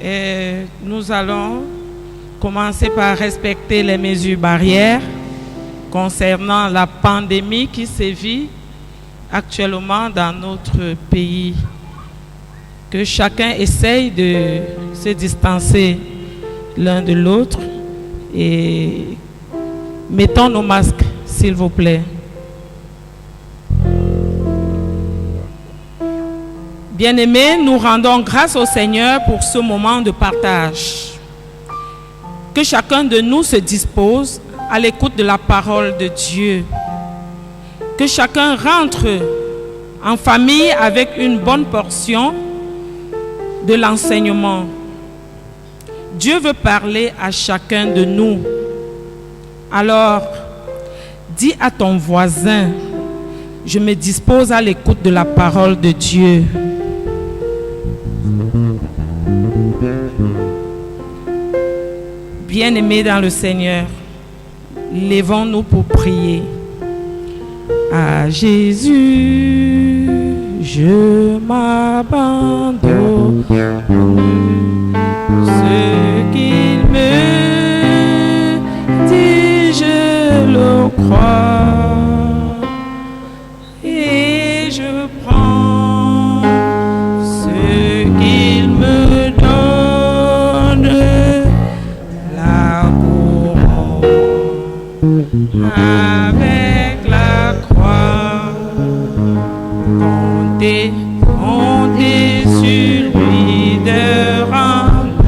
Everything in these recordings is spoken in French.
Et nous allons commencer par respecter les mesures barrières concernant la pandémie qui sévit actuellement dans notre pays. Que chacun essaye de se distancer l'un de l'autre et mettons nos masques, s'il vous plaît. Bien-aimés, nous rendons grâce au Seigneur pour ce moment de partage. Que chacun de nous se dispose à l'écoute de la parole de Dieu. Que chacun rentre en famille avec une bonne portion de l'enseignement. Dieu veut parler à chacun de nous. Alors, dis à ton voisin, je me dispose à l'écoute de la parole de Dieu. Bien-aimés dans le Seigneur, levons-nous pour prier. À Jésus, je m'abandonne. Ce qu'il me dit, je le crois. Et je prends ce qu'il me donne, la couronne avec la croix. Comptez sur lui de rendre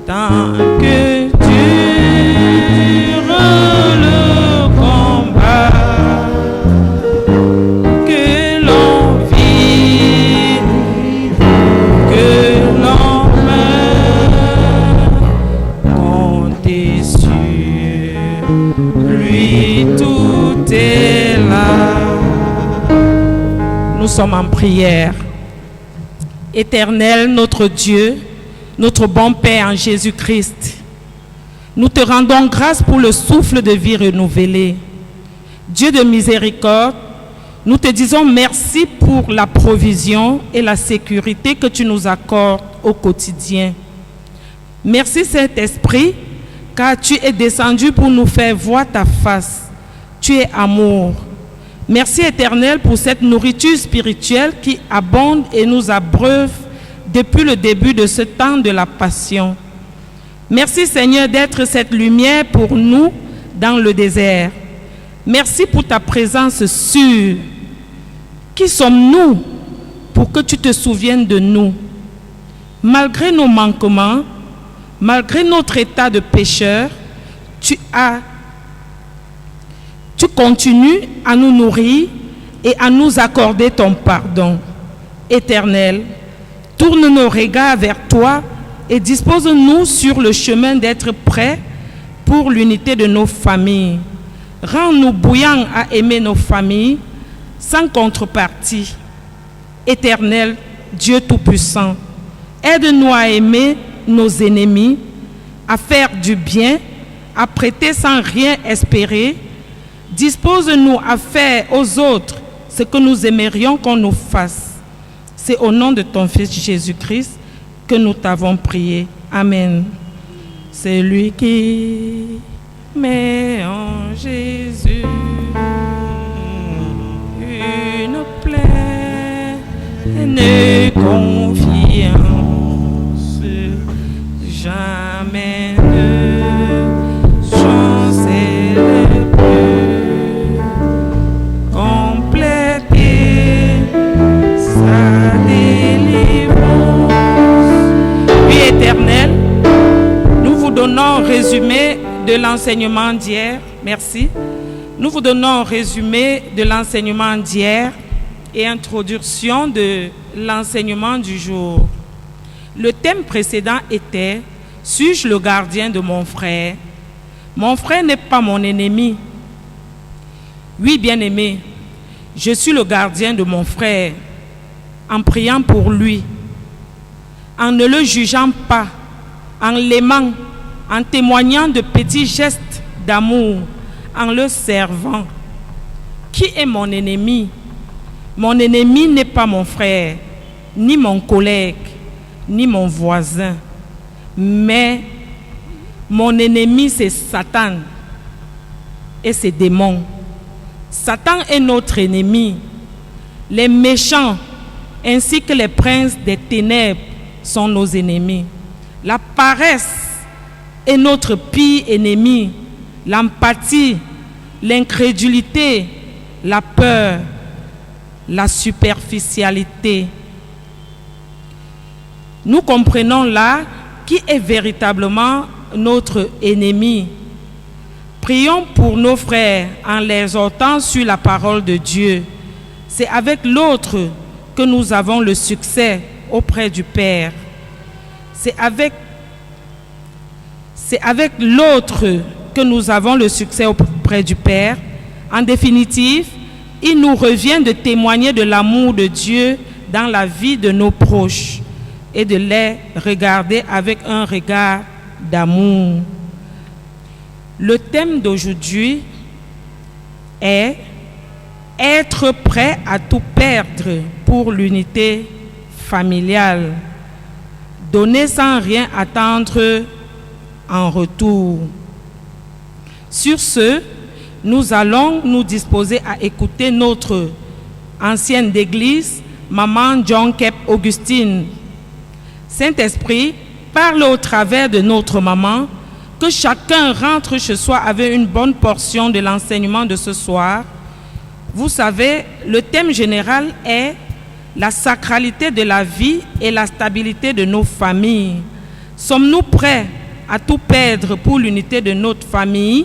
tant que dure le combat, que l'on vit, que l'on meurt, comptez sur lui, tout est là. Nous sommes en prière. Éternel, notre Dieu, notre bon Père en Jésus-Christ, nous te rendons grâce pour le souffle de vie renouvelé. Dieu de miséricorde, nous te disons merci pour la provision et la sécurité que tu nous accordes au quotidien. Merci Saint-Esprit, car tu es descendu pour nous faire voir ta face. Tu es amour. Merci Éternel pour cette nourriture spirituelle qui abonde et nous abreuve depuis le début de ce temps de la passion. Merci Seigneur d'être cette lumière pour nous dans le désert. Merci pour ta présence sûre. Qui sommes-nous pour que tu te souviennes de nous? Malgré nos manquements, malgré notre état de pécheur, tu continues à nous nourrir et à nous accorder ton pardon. Éternel, tourne nos regards vers toi et dispose-nous sur le chemin d'être prêts pour l'unité de nos familles. Rends-nous bouillants à aimer nos familles sans contrepartie. Éternel, Dieu Tout-Puissant, aide-nous à aimer nos ennemis, à faire du bien, à prêter sans rien espérer. Dispose-nous à faire aux autres ce que nous aimerions qu'on nous fasse. C'est au nom de ton Fils Jésus-Christ que nous t'avons prié. Amen. C'est lui qui met en Jésus une pleine confiance. Jamais ne chancelle plus, compléter sa délivrance. Oui, Éternel, nous vous donnons un résumé de l'enseignement d'hier. Merci. Nous vous donnons un résumé de l'enseignement d'hier et introduction de l'enseignement du jour. Le thème précédent était « Suis-je le gardien de mon frère ?» Mon frère n'est pas mon ennemi. Oui, bien-aimé, je suis le gardien de mon frère en priant pour lui, en ne le jugeant pas, en l'aimant, en témoignant de petits gestes d'amour, en le servant. Qui est mon ennemi? Mon ennemi n'est pas mon frère, ni mon collègue, ni mon voisin, mais mon ennemi, c'est Satan et ses démons. Satan est notre ennemi. Les méchants ainsi que les princes des ténèbres sont nos ennemis. La paresse est notre pire ennemi. L'empathie, l'incrédulité, la peur, la superficialité. Nous comprenons là qui est véritablement notre ennemi. Prions pour nos frères en les exhortant sur la parole de Dieu. C'est avec l'autre que nous avons le succès auprès du Père. C'est avec l'autre que nous avons le succès auprès du Père. En définitive, il nous revient de témoigner de l'amour de Dieu dans la vie de nos proches et de les regarder avec un regard d'amour. Le thème d'aujourd'hui est être prêt à tout perdre pour l'unité familiale. Donner sans rien attendre en retour. Sur ce, nous allons nous disposer à écouter notre ancienne d'église, Maman John Kep Augustine. Saint-Esprit, parle au travers de notre maman, que chacun rentre chez soi avec une bonne portion de l'enseignement de ce soir. Vous savez, le thème général est la sacralité de la vie et la stabilité de nos familles. Sommes-nous prêts à tout perdre pour l'unité de notre famille?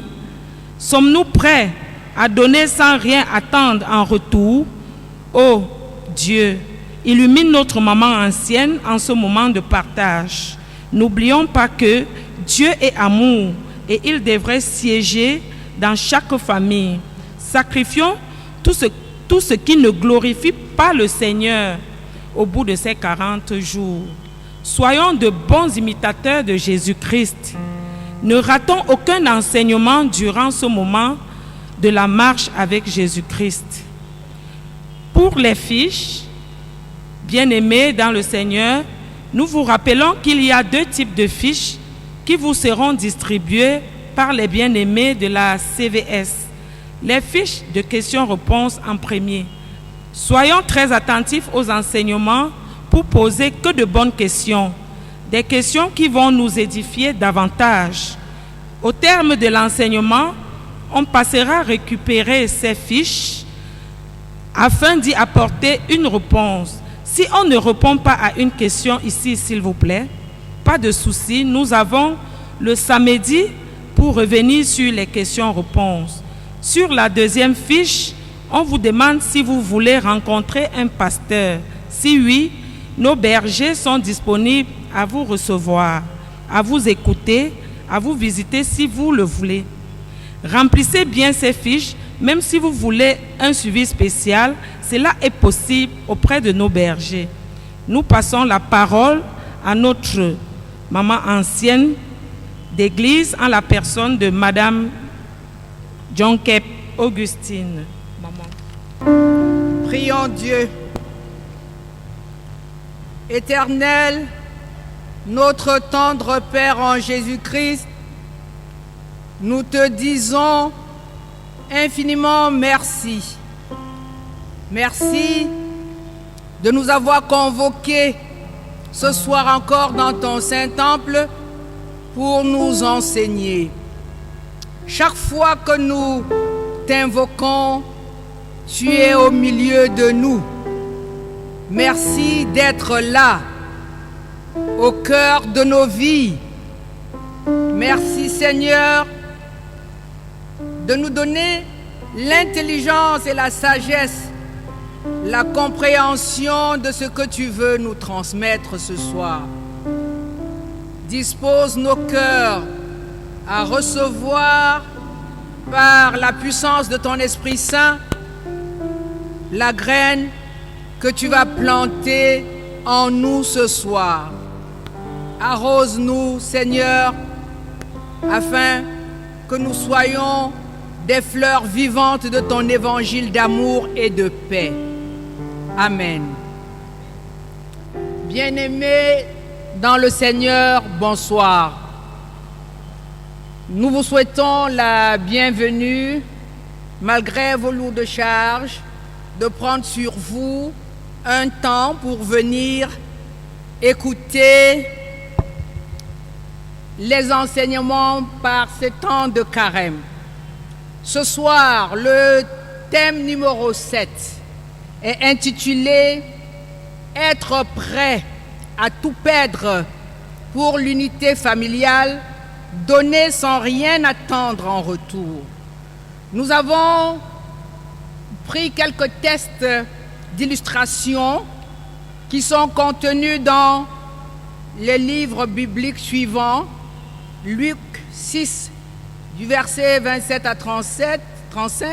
Sommes-nous prêts à donner sans rien attendre en retour? Oh Dieu, illumine notre maman ancienne en ce moment de partage. N'oublions pas que Dieu est amour et il devrait siéger dans chaque famille. Sacrifions tout ce qui ne glorifie pas le Seigneur au bout de ces 40 jours. Soyons de bons imitateurs de Jésus-Christ. Ne ratons aucun enseignement durant ce moment de la marche avec Jésus-Christ. Pour les fiches, bien-aimés dans le Seigneur, nous vous rappelons qu'il y a 2 types de fiches qui vous seront distribuées par les bien-aimés de la CVS. Les fiches de questions-réponses en premier. Soyons très attentifs aux enseignements pour poser que de bonnes questions. Des questions qui vont nous édifier davantage. Au terme de l'enseignement, on passera à récupérer ces fiches afin d'y apporter une réponse. Si on ne répond pas à une question ici, s'il vous plaît, pas de souci, nous avons le samedi pour revenir sur les questions-réponses. Sur la 2e fiche, on vous demande si vous voulez rencontrer un pasteur. Si oui, nos bergers sont disponibles à vous recevoir, à vous écouter, à vous visiter si vous le voulez. Remplissez bien ces fiches, même si vous voulez un suivi spécial, cela est possible auprès de nos bergers. Nous passons la parole à notre maman ancienne d'église en la personne de Madame John Kep Augustine. Maman. Prions Dieu. Éternel, notre tendre Père en Jésus-Christ, nous te disons infiniment merci. Merci de nous avoir convoqués ce soir encore dans ton Saint-Temple pour nous enseigner. Chaque fois que nous t'invoquons, tu es au milieu de nous. Merci d'être là, au cœur de nos vies. Merci Seigneur de nous donner l'intelligence et la sagesse, la compréhension de ce que tu veux nous transmettre ce soir. Dispose nos cœurs à recevoir par la puissance de ton Esprit Saint la graine que tu vas planter en nous ce soir. Arrose-nous, Seigneur, afin que nous soyons des fleurs vivantes de ton évangile d'amour et de paix. Amen. Bien-aimés dans le Seigneur, bonsoir. Nous vous souhaitons la bienvenue, malgré vos lourdes charges, de prendre sur vous un temps pour venir écouter les enseignements par ce temps de carême. Ce soir, le thème numéro 7 est intitulé « Être prêt à tout perdre pour l'unité familiale, donner sans rien attendre en retour ». Nous avons pris quelques tests d'illustration qui sont contenus dans les livres bibliques suivants. Luc 6, du verset 27 à 35,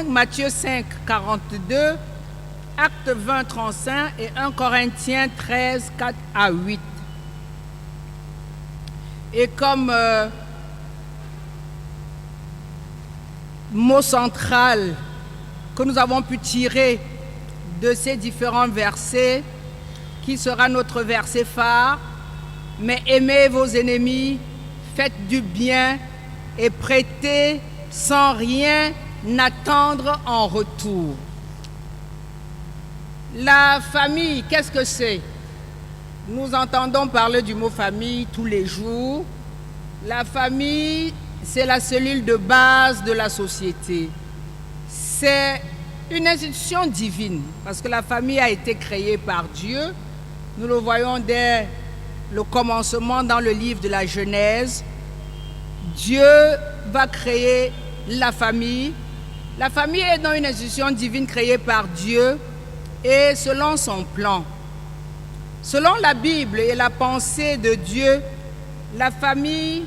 Matthieu 5, 42, Actes 20, 35 et 1 Corinthiens 13, 4 à 8. Et comme mot central que nous avons pu tirer de ces différents versets, qui sera notre verset phare, mais aimez vos ennemis, faites du bien et prêtez sans rien attendre en retour. La famille, qu'est-ce que c'est? Nous entendons parler du mot famille tous les jours. La famille, c'est la cellule de base de la société. C'est une institution divine, parce que la famille a été créée par Dieu. Nous le voyons dès le commencement dans le livre de la Genèse. Dieu va créer la famille. La famille est donc une institution divine créée par Dieu et selon son plan. Selon la Bible et la pensée de Dieu, la famille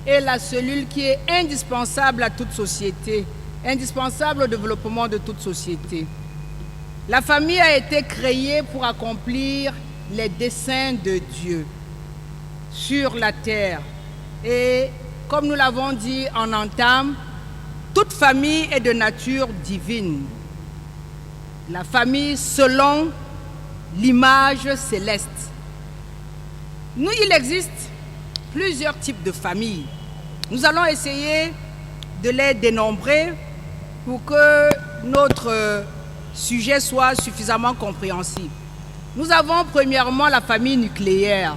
est la cellule qui est indispensable à toute société, indispensable au développement de toute société. La famille a été créée pour accomplir les desseins de Dieu sur la terre. Et comme nous l'avons dit en entame, toute famille est de nature divine. La famille selon l'image céleste. Il existe plusieurs types de familles. Nous allons essayer de les dénombrer pour que notre sujet soit suffisamment compréhensible. Nous avons premièrement la famille nucléaire,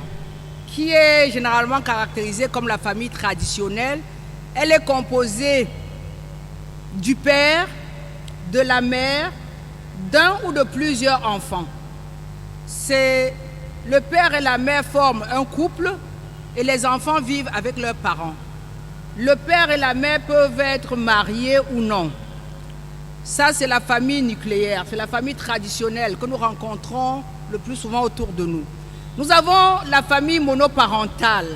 qui est généralement caractérisée comme la famille traditionnelle. Elle est composée du père, de la mère, d'un ou de plusieurs enfants. Le père et la mère forment un couple et les enfants vivent avec leurs parents. Le père et la mère peuvent être mariés ou non. Ça, c'est la famille nucléaire, c'est la famille traditionnelle que nous rencontrons le plus souvent autour de nous. Nous avons la famille monoparentale.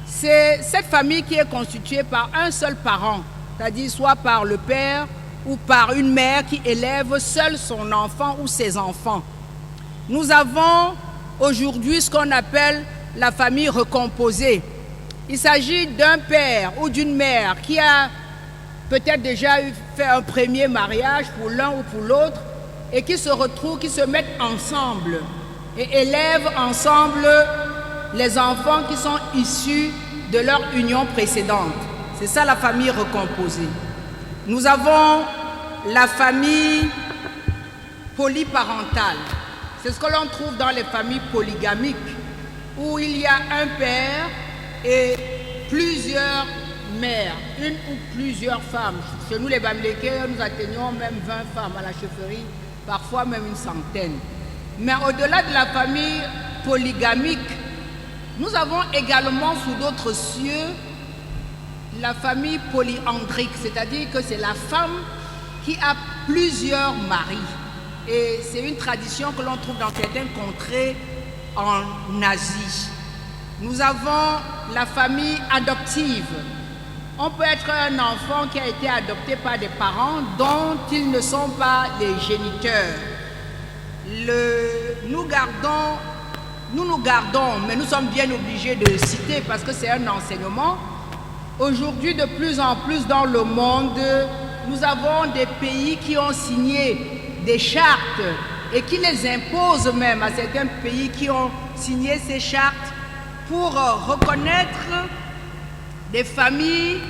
C'est cette famille qui est constituée par un seul parent, c'est-à-dire soit par le père ou par une mère qui élève seul son enfant ou ses enfants. Nous avons aujourd'hui ce qu'on appelle la famille recomposée. Il s'agit d'un père ou d'une mère qui a peut-être déjà fait un premier mariage pour l'un ou pour l'autre et qui se retrouvent, qui se mettent ensemble et élèvent ensemble les enfants qui sont issus de leur union précédente. C'est ça la famille recomposée. Nous avons la famille polyparentale. C'est ce que l'on trouve dans les familles polygamiques, où il y a un père et plusieurs mères, une ou plusieurs femmes. Chez nous les Bamileke, nous atteignons même 20 femmes à la chefferie, parfois même une centaine. Mais au-delà de la famille polygamique, nous avons également sous d'autres cieux la famille polyandrique, c'est-à-dire que c'est la femme qui a plusieurs maris. Et c'est une tradition que l'on trouve dans certaines contrées en Asie. Nous avons la famille adoptive. On peut être un enfant qui a été adopté par des parents dont ils ne sont pas les géniteurs. Nous nous gardons, mais nous sommes bien obligés de le citer parce que c'est un enseignement. Aujourd'hui, de plus en plus dans le monde, nous avons des pays qui ont signé des chartes et qui les imposent même à certains pays qui ont signé ces chartes pour reconnaître des familles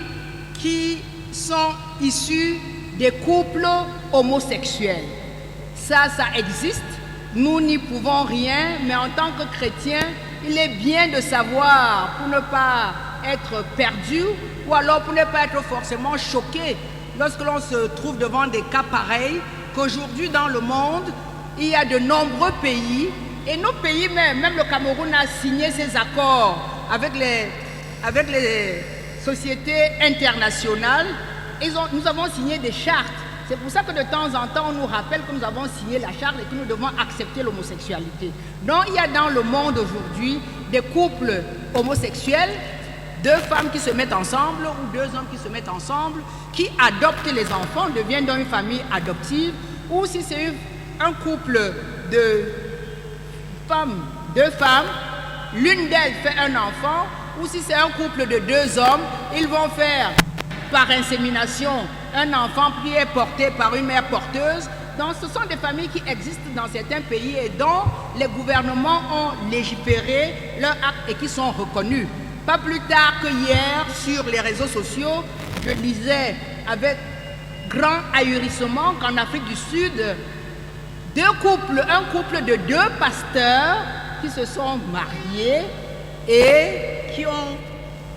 qui sont issues des couples homosexuels. Ça existe, nous n'y pouvons rien, mais en tant que chrétiens, il est bien de savoir pour ne pas être perdu ou alors pour ne pas être forcément choqué lorsque l'on se trouve devant des cas pareils, qu'aujourd'hui dans le monde, il y a de nombreux pays, et nos pays même le Cameroun a signé ces accords avec les sociétés internationales, nous avons signé des chartes. C'est pour ça que de temps en temps, on nous rappelle que nous avons signé la charte et que nous devons accepter l'homosexualité. Donc, il y a dans le monde aujourd'hui des couples homosexuels, 2 femmes qui se mettent ensemble ou 2 hommes qui se mettent ensemble, qui adoptent les enfants, deviennent dans une famille adoptive, ou si c'est un couple de femmes, 2 femmes, l'une d'elles fait un enfant, ou si c'est un couple de 2 hommes, ils vont faire par insémination un enfant qui est porté par une mère porteuse. Donc ce sont des familles qui existent dans certains pays et dont les gouvernements ont légiféré leurs actes et qui sont reconnus. Pas plus tard que hier, sur les réseaux sociaux, je lisais avec grand ahurissement qu'en Afrique du Sud, un couple de 2 pasteurs qui se sont mariés et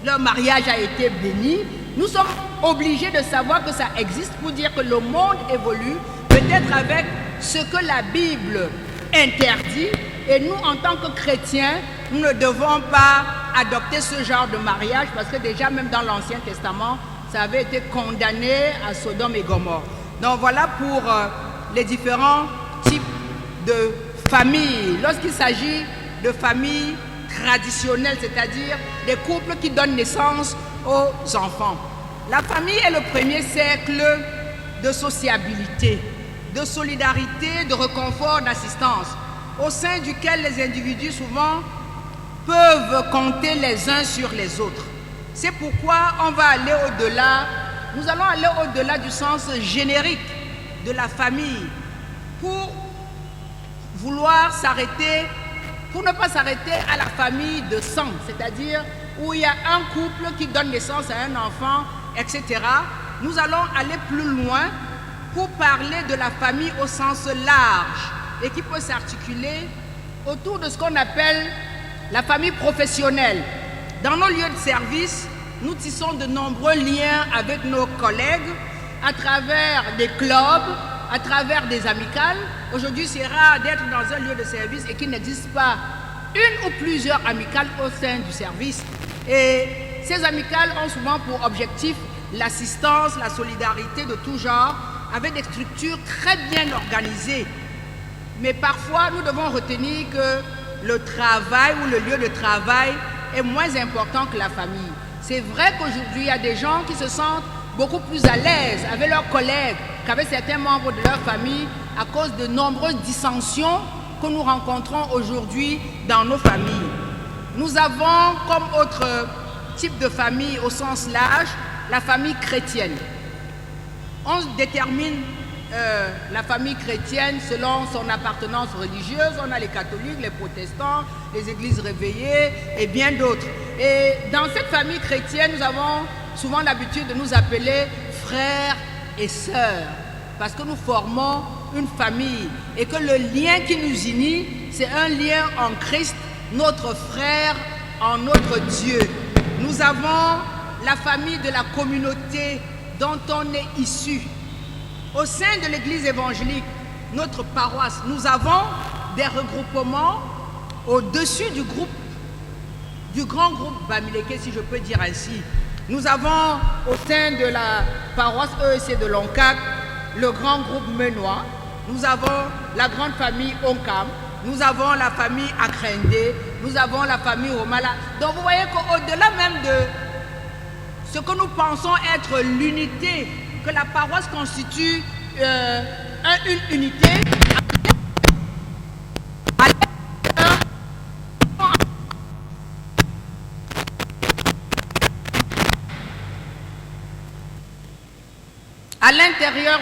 leur mariage a été béni. Nous sommes obligés de savoir que ça existe pour dire que le monde évolue, peut-être avec ce que la Bible interdit. Et nous, en tant que chrétiens, nous ne devons pas adopter ce genre de mariage parce que déjà, même dans l'Ancien Testament, ça avait été condamné à Sodome et Gomorrhe. Donc voilà pour les différents types de familles. Lorsqu'il s'agit de familles traditionnelles, c'est-à-dire des couples qui donnent naissance aux enfants. La famille est le premier cercle de sociabilité, de solidarité, de réconfort, d'assistance, au sein duquel les individus souvent peuvent compter les uns sur les autres. C'est pourquoi on va aller au-delà, nous allons aller au-delà du sens générique de la famille pour vouloir s'arrêter, pour ne pas s'arrêter à la famille de sang, c'est-à-dire où il y a un couple qui donne naissance à un enfant, etc. Nous allons aller plus loin pour parler de la famille au sens large et qui peut s'articuler autour de ce qu'on appelle la famille professionnelle. Dans nos lieux de service, nous tissons de nombreux liens avec nos collègues à travers des clubs, à travers des amicales. Aujourd'hui, c'est rare d'être dans un lieu de service et qu'il n'existe pas une ou plusieurs amicales au sein du service. Et ces amicales ont souvent pour objectif l'assistance, la solidarité de tout genre, avec des structures très bien organisées. Mais parfois, nous devons retenir que le travail ou le lieu de travail est moins important que la famille. C'est vrai qu'aujourd'hui, il y a des gens qui se sentent beaucoup plus à l'aise avec leurs collègues qu'avec certains membres de leur famille à cause de nombreuses dissensions que nous rencontrons aujourd'hui dans nos familles. Nous avons comme autre type de famille au sens large la famille chrétienne. On détermine la famille chrétienne selon son appartenance religieuse. On a les catholiques, les protestants, les églises réveillées et bien d'autres. Et dans cette famille chrétienne, nous avons souvent l'habitude de nous appeler frères et sœurs parce que nous formons une famille et que le lien qui nous unit, c'est un lien en Christ, notre frère en notre Dieu. Nous avons la famille de la communauté dont on est issu. Au sein de l'église évangélique, notre paroisse, nous avons des regroupements au-dessus du grand groupe Bamileke, si je peux dire ainsi. Nous avons au sein de la paroisse EEC de Loncac le grand groupe Menois, nous avons la grande famille Onkam, nous avons la famille Akrende, nous avons la famille Romala. Donc vous voyez qu'au-delà même de ce que nous pensons être l'unité, que la paroisse constitue une unité, à l'intérieur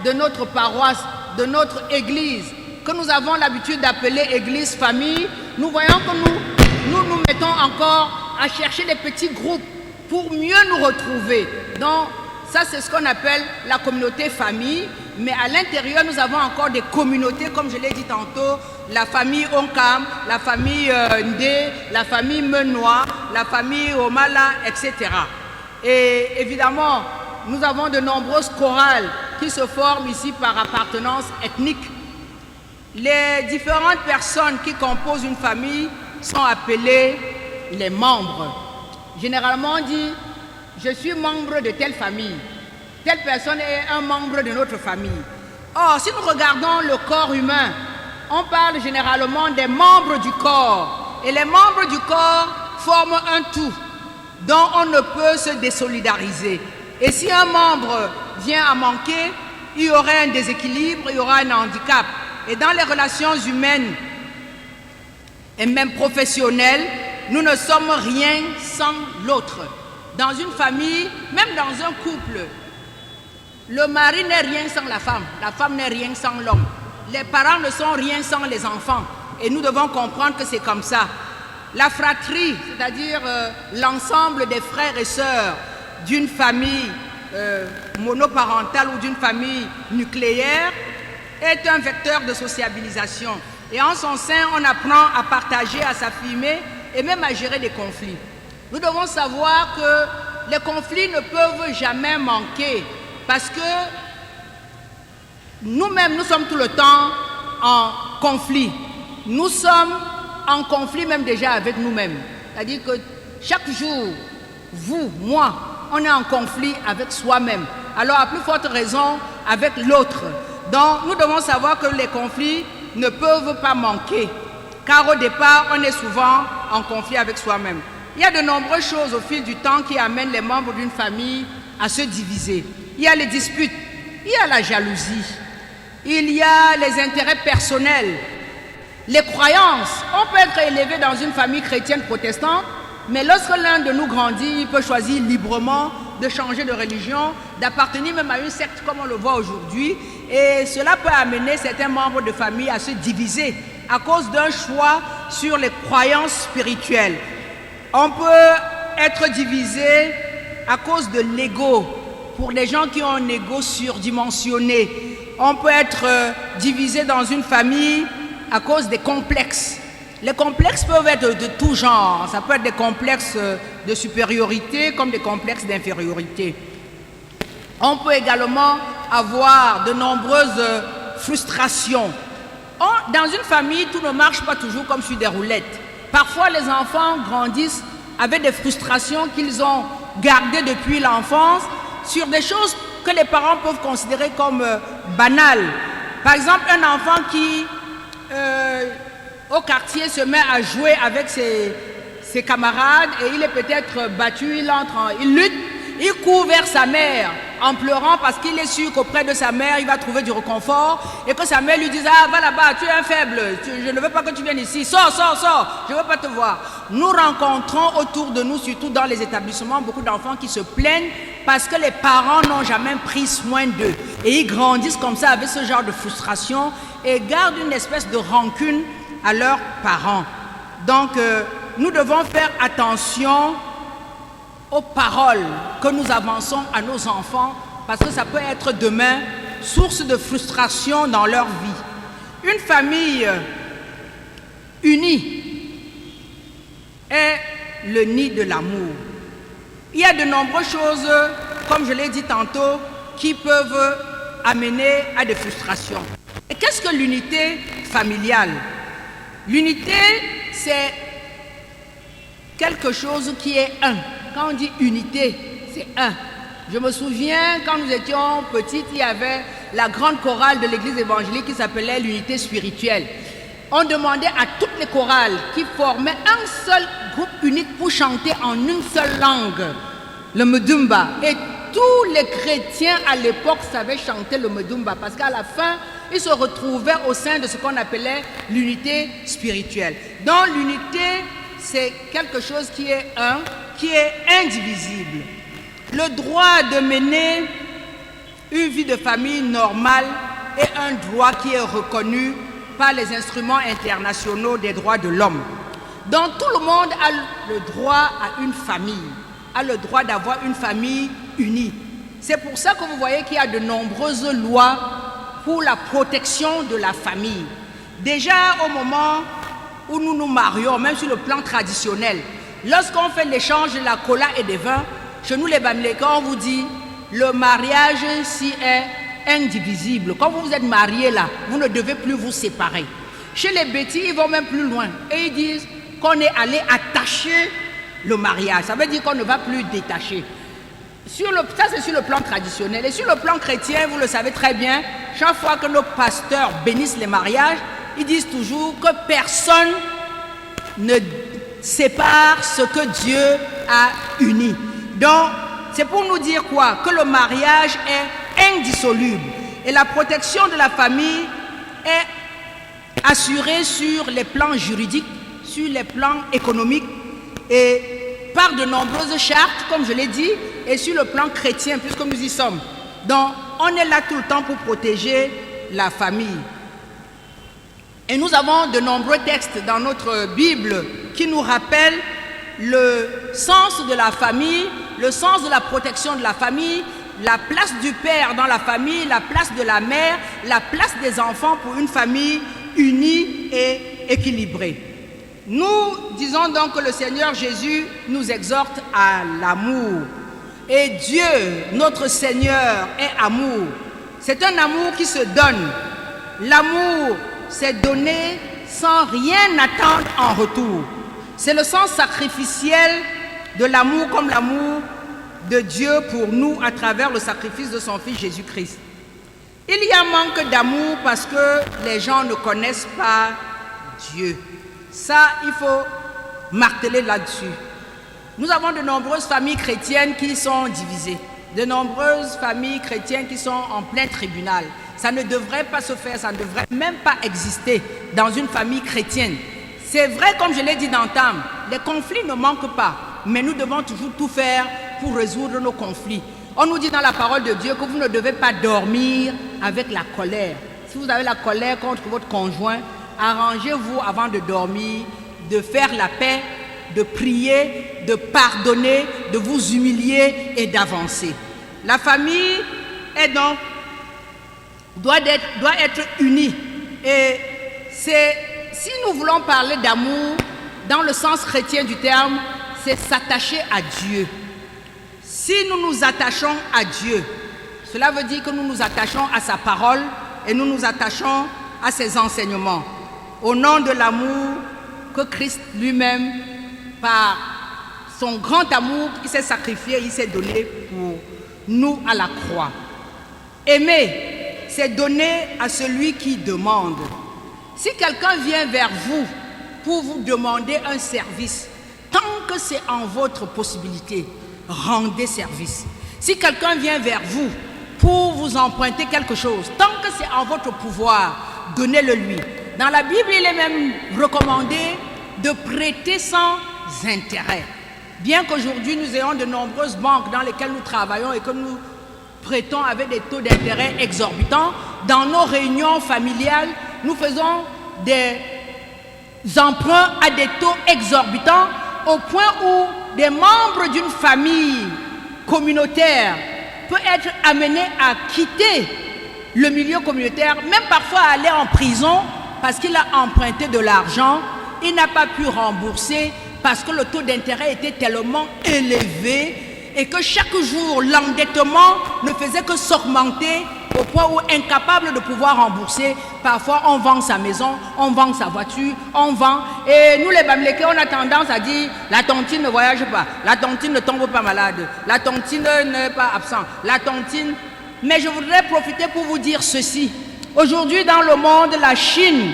de notre paroisse, de notre église, que nous avons l'habitude d'appeler église famille, nous voyons que nous nous nous mettons encore à chercher des petits groupes pour mieux nous retrouver. Donc, ça, c'est ce qu'on appelle la communauté famille. Mais à l'intérieur, nous avons encore des communautés, comme je l'ai dit tantôt, la famille Onkam, la famille Ndé, la famille Menois, la famille Omala, etc. Et évidemment, nous avons de nombreuses chorales qui se forment ici par appartenance ethnique. Les différentes personnes qui composent une famille sont appelées les membres. Généralement, on dit « je suis membre de telle famille ». Telle personne est un membre de notre famille. Or, si nous regardons le corps humain, on parle généralement des membres du corps. Et les membres du corps forment un tout dont on ne peut se désolidariser. Et si un membre vient à manquer, il y aurait un déséquilibre, il y aura un handicap. Et dans les relations humaines et même professionnelles, nous ne sommes rien sans l'autre. Dans une famille, même dans un couple, le mari n'est rien sans la femme n'est rien sans l'homme. Les parents ne sont rien sans les enfants. Et nous devons comprendre que c'est comme ça. La fratrie, c'est-à-dire l'ensemble des frères et sœurs d'une famille monoparentale ou d'une famille nucléaire, est un vecteur de sociabilisation. Et en son sein, on apprend à partager, à s'affirmer et même à gérer des conflits. Nous devons savoir que les conflits ne peuvent jamais manquer parce que nous-mêmes, nous sommes tout le temps en conflit. Nous sommes en conflit même déjà avec nous-mêmes. C'est-à-dire que chaque jour, vous, moi, on est en conflit avec soi-même. Alors, à plus forte raison, avec l'autre. Donc, nous devons savoir que les conflits ne peuvent pas manquer. Car au départ, on est souvent en conflit avec soi-même. Il y a de nombreuses choses au fil du temps qui amènent les membres d'une famille à se diviser. Il y a les disputes, il y a la jalousie, il y a les intérêts personnels, les croyances. On peut être élevé dans une famille chrétienne protestante, mais lorsque l'un de nous grandit, il peut choisir librement de changer de religion, d'appartenir même à une secte comme on le voit aujourd'hui. Et cela peut amener certains membres de famille à se diviser à cause d'un choix sur les croyances spirituelles. On peut être divisé à cause de l'ego, pour les gens qui ont un ego surdimensionné. On peut être divisé dans une famille à cause des complexes. Les complexes peuvent être de tout genre. Ça peut être des complexes de supériorité comme des complexes d'infériorité. On peut également avoir de nombreuses frustrations. Dans une famille, tout ne marche pas toujours comme sur des roulettes. Parfois, les enfants grandissent avec des frustrations qu'ils ont gardées depuis l'enfance sur des choses que les parents peuvent considérer comme banales. Par exemple, un enfant qui, au quartier, se met à jouer avec ses camarades et il est peut-être battu, il lutte, il court vers sa mère en pleurant parce qu'il est sûr qu'auprès de sa mère, il va trouver du réconfort et que sa mère lui dise « Ah, va là-bas, tu es un faible, je ne veux pas que tu viennes ici, sors, je ne veux pas te voir. » Nous rencontrons autour de nous, surtout dans les établissements, beaucoup d'enfants qui se plaignent parce que les parents n'ont jamais pris soin d'eux. Et ils grandissent comme ça avec ce genre de frustration et gardent une espèce de rancune à leurs parents. Donc, nous devons faire attention aux paroles que nous avançons à nos enfants parce que ça peut être demain source de frustration dans leur vie. Une famille unie est le nid de l'amour. Il y a de nombreuses choses, comme je l'ai dit tantôt, qui peuvent amener à des frustrations. Et qu'est-ce que l'unité familiale? L'unité, c'est quelque chose qui est un. Quand on dit unité, c'est un. Je me souviens, quand nous étions petites, il y avait la grande chorale de l'église évangélique qui s'appelait l'unité spirituelle. On demandait à toutes les chorales qui formaient un seul groupe unique pour chanter en une seule langue, le Medumba. Et tous les chrétiens à l'époque savaient chanter le Medumba parce qu'à la fin, ils se retrouvaient au sein de ce qu'on appelait l'unité spirituelle. Donc l'unité, c'est quelque chose qui est un, qui est indivisible. Le droit de mener une vie de famille normale est un droit qui est reconnu par les instruments internationaux des droits de l'homme. Donc tout le monde a le droit à une famille, a le droit d'avoir une famille unie. C'est pour ça que vous voyez qu'il y a de nombreuses lois pour la protection de la famille. Déjà au moment où nous nous marions, même sur le plan traditionnel, lorsqu'on fait l'échange de la cola et des vins, chez nous les Bamileka, on vous dit, le mariage si est indivisible. Quand vous êtes mariés là, vous ne devez plus vous séparer. Chez les Bétis, ils vont même plus loin et ils disent qu'on est allé attacher le mariage. Ça veut dire qu'on ne va plus détacher. Ça, c'est sur le plan traditionnel. Et sur le plan chrétien, vous le savez très bien, chaque fois que nos pasteurs bénissent les mariages, ils disent toujours que personne ne sépare ce que Dieu a uni. Donc, c'est pour nous dire quoi? Que le mariage est indissoluble. Et la protection de la famille est assurée sur les plans juridiques, sur les plans économiques et par de nombreuses chartes, comme je l'ai dit, et sur le plan chrétien, puisque nous y sommes. Donc, on est là tout le temps pour protéger la famille. Et nous avons de nombreux textes dans notre Bible qui nous rappellent le sens de la famille, le sens de la protection de la famille, la place du père dans la famille, la place de la mère, la place des enfants pour une famille unie et équilibrée. Nous disons donc que le Seigneur Jésus nous exhorte à l'amour. Et Dieu, notre Seigneur, est amour. C'est un amour qui se donne. L'amour, c'est donner sans rien attendre en retour. C'est le sens sacrificiel de l'amour comme l'amour de Dieu pour nous à travers le sacrifice de son Fils Jésus-Christ. Il y a un manque d'amour parce que les gens ne connaissent pas Dieu. Ça, il faut marteler là-dessus. Nous avons de nombreuses familles chrétiennes qui sont divisées, de nombreuses familles chrétiennes qui sont en plein tribunal. Ça ne devrait pas se faire, ça ne devrait même pas exister dans une famille chrétienne. C'est vrai, comme je l'ai dit d'entame, les conflits ne manquent pas, mais nous devons toujours tout faire pour résoudre nos conflits. On nous dit dans la parole de Dieu que vous ne devez pas dormir avec la colère. Si vous avez la colère contre votre conjoint, arrangez-vous avant de dormir, de faire la paix, de prier, de pardonner, de vous humilier et d'avancer. La famille est donc, doit être unie. Et si nous voulons parler d'amour, dans le sens chrétien du terme, c'est s'attacher à Dieu. Si nous nous attachons à Dieu, cela veut dire que nous nous attachons à sa parole et nous nous attachons à ses enseignements. Au nom de l'amour que Christ lui-même, par son grand amour, il s'est sacrifié, il s'est donné pour nous à la croix. Aimer, c'est donner à celui qui demande. Si quelqu'un vient vers vous pour vous demander un service, tant que c'est en votre possibilité, rendez service. Si quelqu'un vient vers vous pour vous emprunter quelque chose, tant que c'est en votre pouvoir, donnez-le lui. Dans la Bible, il est même recommandé de prêter sans intérêt. Bien qu'aujourd'hui, nous ayons de nombreuses banques dans lesquelles nous travaillons et que nous prêtons avec des taux d'intérêt exorbitants, dans nos réunions familiales, nous faisons des emprunts à des taux exorbitants au point où des membres d'une famille communautaire peuvent être amenés à quitter le milieu communautaire, même parfois à aller en prison parce qu'il a emprunté de l'argent, il n'a pas pu rembourser parce que le taux d'intérêt était tellement élevé et que chaque jour, l'endettement ne faisait que s'augmenter au point où, incapable de pouvoir rembourser, parfois on vend sa maison, on vend sa voiture, on vend. Et nous les Bamileke, on a tendance à dire, la tontine ne voyage pas, la tontine ne tombe pas malade, la tontine n'est pas absente, la tontine... Mais je voudrais profiter pour vous dire ceci. Aujourd'hui, dans le monde, la Chine,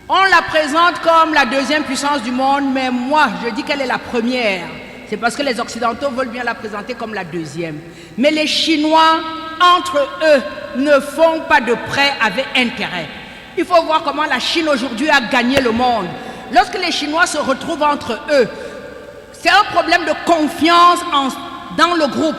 on la présente comme la deuxième puissance du monde, mais moi, je dis qu'elle est la première. C'est parce que les Occidentaux veulent bien la présenter comme la deuxième. Mais les Chinois, entre eux, ne font pas de prêts avec intérêt. Il faut voir comment la Chine aujourd'hui a gagné le monde. Lorsque les Chinois se retrouvent entre eux, c'est un problème de confiance dans le groupe.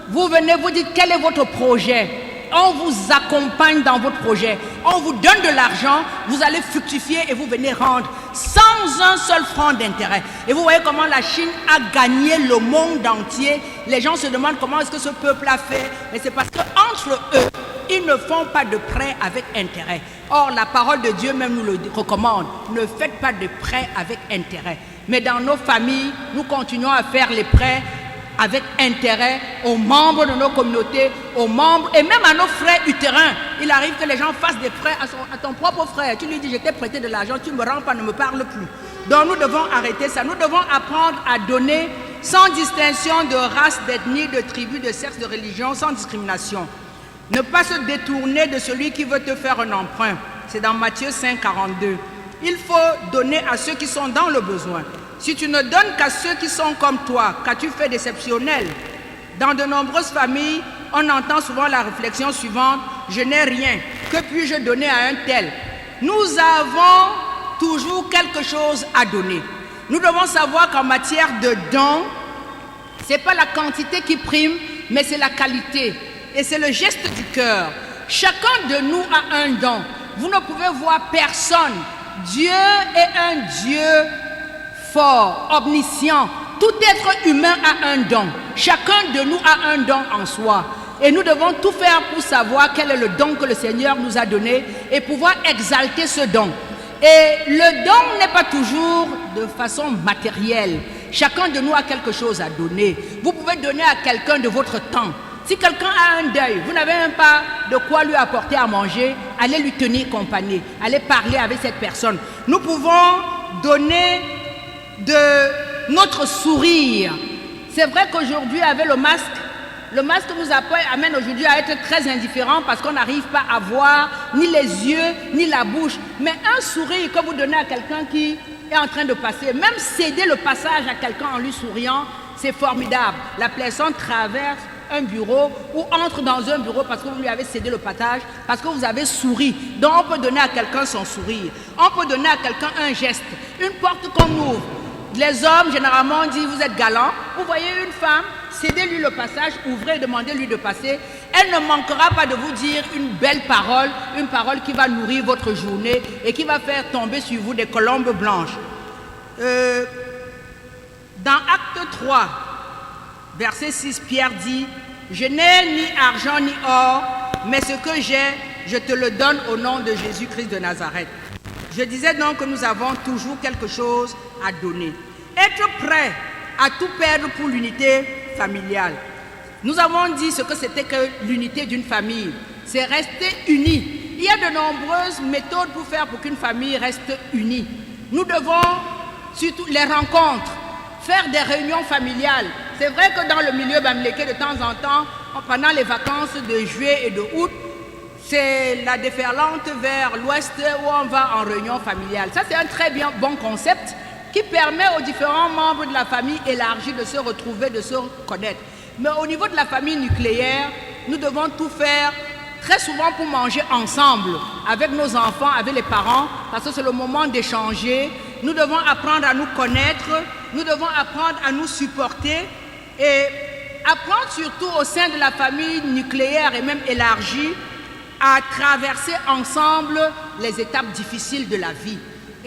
Vous venez, vous dites quel est votre projet. On vous accompagne dans votre projet. On vous donne de l'argent, vous allez fructifier et vous venez rendre sans un un seul franc d'intérêt. Et vous voyez comment la Chine a gagné le monde entier. Les gens se demandent comment est-ce que ce peuple a fait. Mais c'est parce qu'entre eux, ils ne font pas de prêts avec intérêt. Or, la parole de Dieu même nous le recommande. Ne faites pas de prêts avec intérêt. Mais dans nos familles, nous continuons à faire les prêts avec intérêt aux membres de nos communautés, aux membres et même à nos frères utérins. Il arrive que les gens fassent des prêts à ton propre frère. Tu lui dis, je t'ai prêté de l'argent, tu ne me rends pas, ne me parle plus. Donc nous devons arrêter ça. Nous devons apprendre à donner sans distinction de race, d'ethnie, de tribu, de sexe, de religion, sans discrimination. Ne pas se détourner de celui qui veut te faire un emprunt. C'est dans Matthieu 5, 42. Il faut donner à ceux qui sont dans le besoin. Si tu ne donnes qu'à ceux qui sont comme toi, qu'as-tu fait d'exceptionnel? Dans de nombreuses familles, on entend souvent la réflexion suivante: je n'ai rien, que puis-je donner à un tel? Nous avons toujours quelque chose à donner. Nous devons savoir qu'en matière de don, ce n'est pas la quantité qui prime, mais c'est la qualité. Et c'est le geste du cœur. Chacun de nous a un don. Vous ne pouvez voir personne. Dieu est un Dieu fort, omniscient. Tout être humain a un don. Chacun de nous a un don en soi. Et nous devons tout faire pour savoir quel est le don que le Seigneur nous a donné et pouvoir exalter ce don. Et le don n'est pas toujours de façon matérielle. Chacun de nous a quelque chose à donner. Vous pouvez donner à quelqu'un de votre temps. Si quelqu'un a un deuil, vous n'avez même pas de quoi lui apporter à manger, allez lui tenir compagnie, allez parler avec cette personne. Nous pouvons donner de notre sourire. C'est vrai qu'aujourd'hui, avec le masque nous amène aujourd'hui à être très indifférents parce qu'on n'arrive pas à voir ni les yeux, ni la bouche. Mais un sourire que vous donnez à quelqu'un qui est en train de passer, même céder le passage à quelqu'un en lui souriant, c'est formidable. La personne traverse un bureau ou entre dans un bureau parce que vous lui avez cédé le passage, parce que vous avez souri. Donc on peut donner à quelqu'un son sourire. On peut donner à quelqu'un un geste, une porte qu'on ouvre. Les hommes généralement disent vous êtes galant. Vous voyez une femme, cédez-lui le passage, ouvrez, demandez-lui de passer. Elle ne manquera pas de vous dire une belle parole, une parole qui va nourrir votre journée et qui va faire tomber sur vous des colombes blanches. Dans Acte 3, verset 6, Pierre dit: je n'ai ni argent ni or, mais ce que j'ai, je te le donne au nom de Jésus-Christ de Nazareth. Je disais donc que nous avons toujours quelque chose à donner. Être prêt à tout perdre pour l'unité familiale. Nous avons dit ce que c'était que l'unité d'une famille. C'est rester unis. Il y a de nombreuses méthodes pour faire pour qu'une famille reste unie. Nous devons, surtout les rencontres, faire des réunions familiales. C'est vrai que dans le milieu bamléké, de temps en temps, pendant les vacances de juillet et de août, c'est la déferlante vers l'ouest où on va en réunion familiale. Ça, c'est un très bon concept qui permet aux différents membres de la famille élargie de se retrouver, de se connaître. Mais au niveau de la famille nucléaire, nous devons tout faire très souvent pour manger ensemble avec nos enfants, avec les parents, parce que c'est le moment d'échanger. Nous devons apprendre à nous connaître, nous devons apprendre à nous supporter et apprendre surtout au sein de la famille nucléaire et même élargie à traverser ensemble les étapes difficiles de la vie.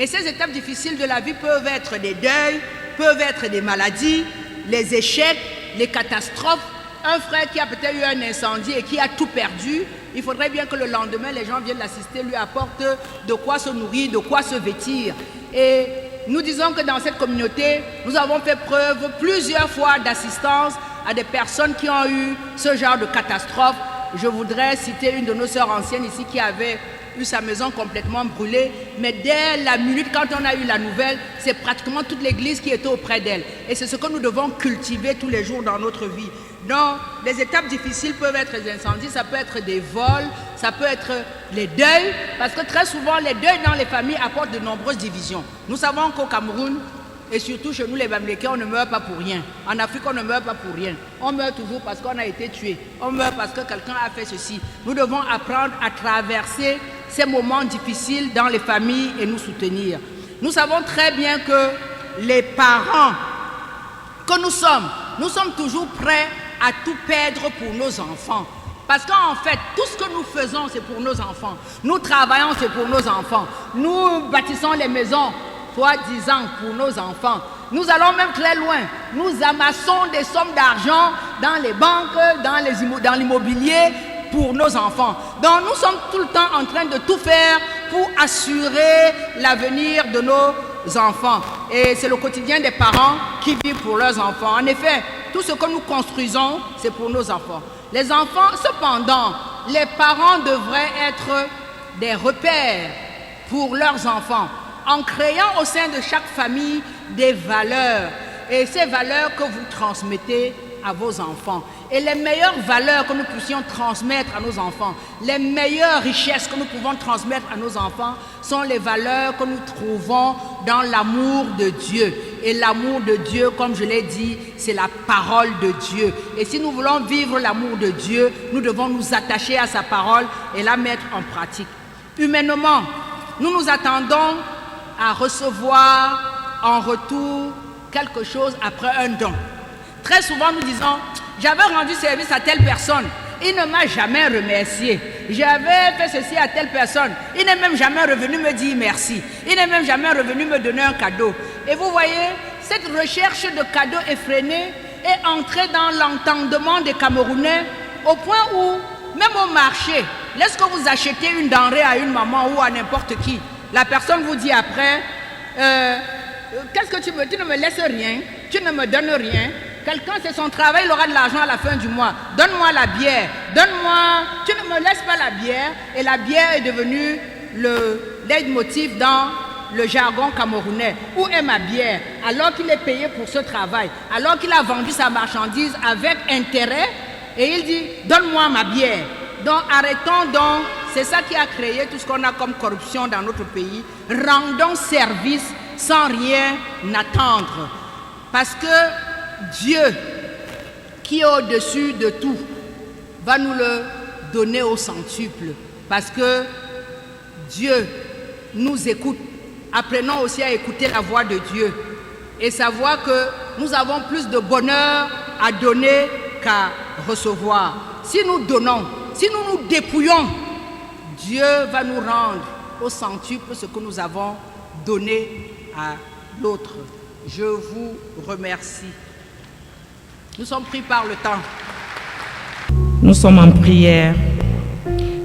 Et ces étapes difficiles de la vie peuvent être des deuils, peuvent être des maladies, les échecs, les catastrophes. Un frère qui a peut-être eu un incendie et qui a tout perdu, il faudrait bien que le lendemain, les gens viennent l'assister, lui apportent de quoi se nourrir, de quoi se vêtir. Et nous disons que dans cette communauté, nous avons fait preuve plusieurs fois d'assistance à des personnes qui ont eu ce genre de catastrophe. Je voudrais citer une de nos sœurs anciennes ici qui avait eu sa maison complètement brûlée, mais dès la minute quand on a eu la nouvelle, c'est pratiquement toute l'église qui était auprès d'elle. Et c'est ce que nous devons cultiver tous les jours dans notre vie. Donc, les étapes difficiles peuvent être les incendies, ça peut être des vols, ça peut être les deuils, parce que très souvent, les deuils dans les familles apportent de nombreuses divisions. Nous savons qu'au Cameroun, et surtout chez nous les Bamlékais, on ne meurt pas pour rien. En Afrique, on ne meurt pas pour rien. On meurt toujours parce qu'on a été tué. On meurt parce que quelqu'un a fait ceci. Nous devons apprendre à traverser ces moments difficiles dans les familles et nous soutenir. Nous savons très bien que les parents que nous sommes toujours prêts à tout perdre pour nos enfants. Parce qu'en fait, tout ce que nous faisons, c'est pour nos enfants. Nous travaillons, c'est pour nos enfants. Nous bâtissons les maisons, soi-disant pour nos enfants. Nous allons même très loin. Nous amassons des sommes d'argent dans les banques, dans l'immobilier pour nos enfants. Donc nous sommes tout le temps en train de tout faire pour assurer l'avenir de nos enfants. Et c'est le quotidien des parents qui vivent pour leurs enfants. En effet, tout ce que nous construisons, c'est pour nos enfants. Les enfants, cependant, les parents devraient être des repères pour leurs enfants, en créant au sein de chaque famille des valeurs. Et ces valeurs que vous transmettez à vos enfants. Et les meilleures valeurs que nous puissions transmettre à nos enfants, les meilleures richesses que nous pouvons transmettre à nos enfants sont les valeurs que nous trouvons dans l'amour de Dieu. Et l'amour de Dieu, comme je l'ai dit, c'est la parole de Dieu. Et si nous voulons vivre l'amour de Dieu, nous devons nous attacher à sa parole et la mettre en pratique. Humainement, nous nous attendons à recevoir en retour quelque chose après un don. Très souvent, nous disons, j'avais rendu service à telle personne, il ne m'a jamais remercié. J'avais fait ceci à telle personne, il n'est même jamais revenu me dire merci. Il n'est même jamais revenu me donner un cadeau. Et vous voyez, cette recherche de cadeaux effrénée est entrée dans l'entendement des Camerounais au point où, même au marché, lorsque vous achetez une denrée à une maman ou à n'importe qui, la personne vous dit après, qu'est-ce que tu veux? Tu ne me laisses rien, tu ne me donnes rien. Quelqu'un, c'est son travail, il aura de l'argent à la fin du mois. Donne-moi la bière, donne-moi, tu ne me laisses pas la bière. Et la bière est devenue le leitmotiv dans le jargon camerounais. Où est ma bière? Alors qu'il est payé pour ce travail, alors qu'il a vendu sa marchandise avec intérêt, et il dit, donne-moi ma bière. Donc arrêtons donc, c'est ça qui a créé tout ce qu'on a comme corruption dans notre pays. Rendons service sans rien attendre. Parce que Dieu, qui est au-dessus de tout, va nous le donner au centuple. Parce que Dieu nous écoute. Apprenons aussi à écouter la voix de Dieu et savoir que nous avons plus de bonheur à donner qu'à recevoir. Si nous donnons, si nous nous dépouillons, Dieu va nous rendre au centuple ce que nous avons donné à l'autre. Je vous remercie. Nous sommes pris par le temps. Nous sommes en prière.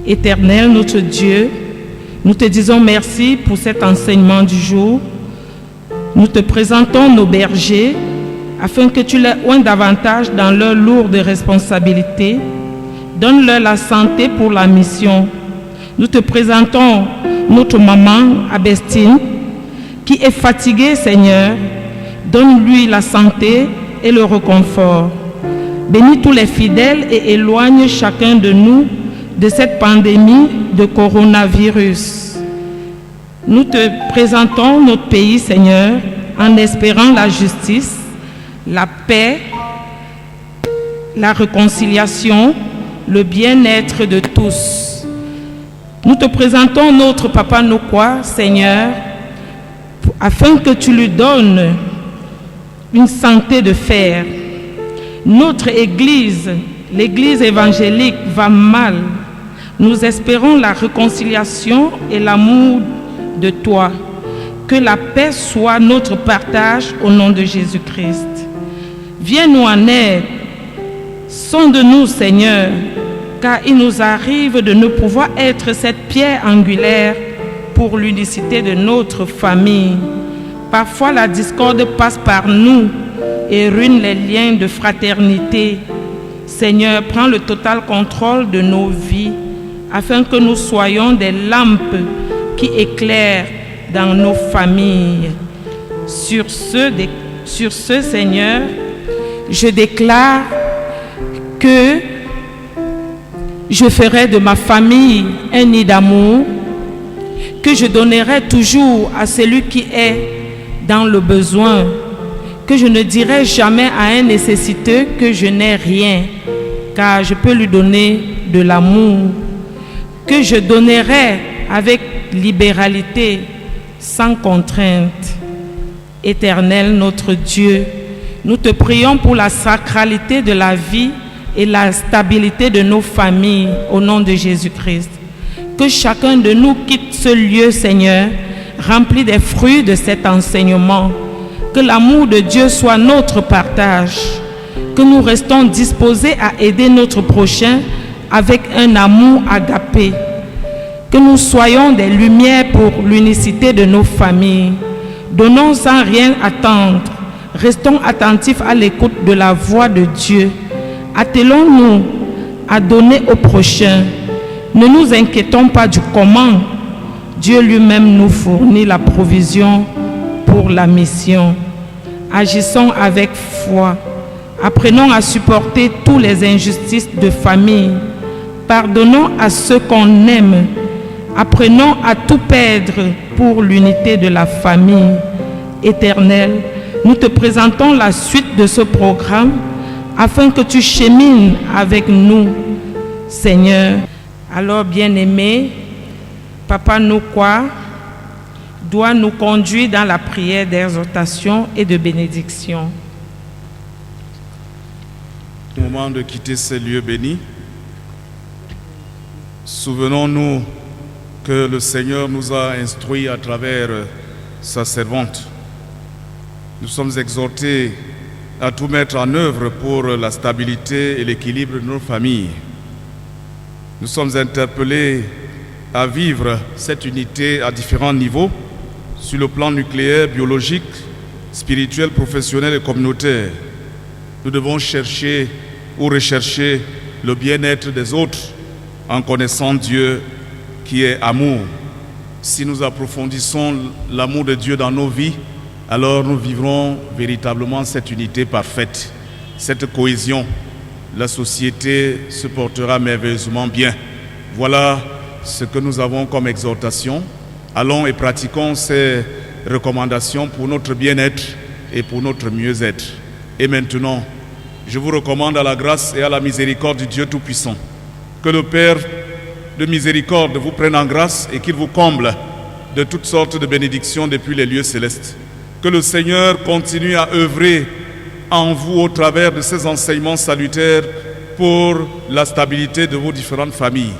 Éternel, notre Dieu, nous te disons merci pour cet enseignement du jour. Nous te présentons nos bergers afin que tu les oignes davantage dans leurs lourdes responsabilités. Donne-leur la santé pour la mission. Nous te présentons notre maman Abestine qui est fatiguée, Seigneur. Donne-lui la santé et le réconfort. Bénis tous les fidèles et éloigne chacun de nous de cette pandémie de coronavirus. Nous te présentons notre pays, Seigneur, en espérant la justice, la paix, la réconciliation, le bien-être de tous. Nous te présentons notre Papa Nokwa, Seigneur, afin que tu lui donnes une santé de fer. Notre Église, l'Église évangélique, va mal. Nous espérons la réconciliation et l'amour de toi. Que la paix soit notre partage au nom de Jésus-Christ. Viens-nous en aide. Sonde-nous, Seigneur, car il nous arrive de ne pouvoir être cette pierre angulaire pour l'unicité de notre famille. Parfois, la discorde passe par nous et ruine les liens de fraternité. Seigneur, prends le total contrôle de nos vies afin que nous soyons des lampes qui éclairent dans nos familles. Sur ce, Seigneur, je déclare que je ferai de ma famille un nid d'amour, que je donnerai toujours à celui qui est dans le besoin, que je ne dirai jamais à un nécessiteux que je n'ai rien, car je peux lui donner de l'amour, que je donnerai avec libéralité, sans contrainte. Éternel, notre Dieu, nous te prions pour la sacralité de la vie et la stabilité de nos familles au nom de Jésus-Christ. Que chacun de nous quitte ce lieu, Seigneur, remplis des fruits de cet enseignement. Que l'amour de Dieu soit notre partage. Que nous restons disposés à aider notre prochain avec un amour agapé. Que nous soyons des lumières pour l'unicité de nos familles. Donnons sans rien attendre. Restons attentifs à l'écoute de la voix de Dieu. Attelons-nous à donner au prochain. Ne nous inquiétons pas du comment. Dieu lui-même nous fournit la provision pour la mission. Agissons avec foi. Apprenons à supporter toutes les injustices de famille. Pardonnons à ceux qu'on aime. Apprenons à tout perdre pour l'unité de la famille. Éternel, nous te présentons la suite de ce programme afin que tu chemines avec nous, Seigneur. Alors, bien-aimé, Papa Noukwa doit nous conduire dans la prière d'exhortation et de bénédiction. Au moment de quitter ces lieux bénis, souvenons-nous que le Seigneur nous a instruits à travers sa servante. Nous sommes exhortés à tout mettre en œuvre pour la stabilité et l'équilibre de nos familles. Nous sommes interpellés à vivre cette unité à différents niveaux, sur le plan nucléaire, biologique, spirituel, professionnel et communautaire. Nous devons chercher ou rechercher le bien-être des autres en connaissant Dieu qui est amour. Si nous approfondissons l'amour de Dieu dans nos vies, alors nous vivrons véritablement cette unité parfaite, cette cohésion. La société se portera merveilleusement bien. Voilà ce que nous avons comme exhortation. Allons et pratiquons ces recommandations pour notre bien-être et pour notre mieux-être. Et maintenant, je vous recommande à la grâce et à la miséricorde du Dieu Tout-Puissant. Que le Père de miséricorde vous prenne en grâce et qu'il vous comble de toutes sortes de bénédictions depuis les lieux célestes. Que le Seigneur continue à œuvrer en vous au travers de ces enseignements salutaires pour la stabilité de vos différentes familles.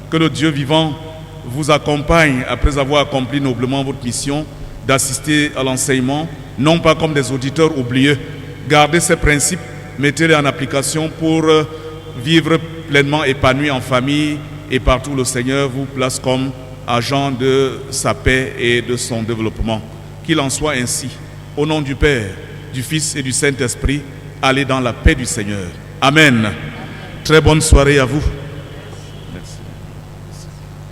Que le Dieu vivant vous accompagne après avoir accompli noblement votre mission d'assister à l'enseignement, non pas comme des auditeurs oublieux. Gardez ces principes, mettez-les en application pour vivre pleinement épanoui en famille et partout où le Seigneur vous place comme agent de sa paix et de son développement. Qu'il en soit ainsi. Au nom du Père, du Fils et du Saint-Esprit, allez dans la paix du Seigneur. Amen. Très bonne soirée à vous.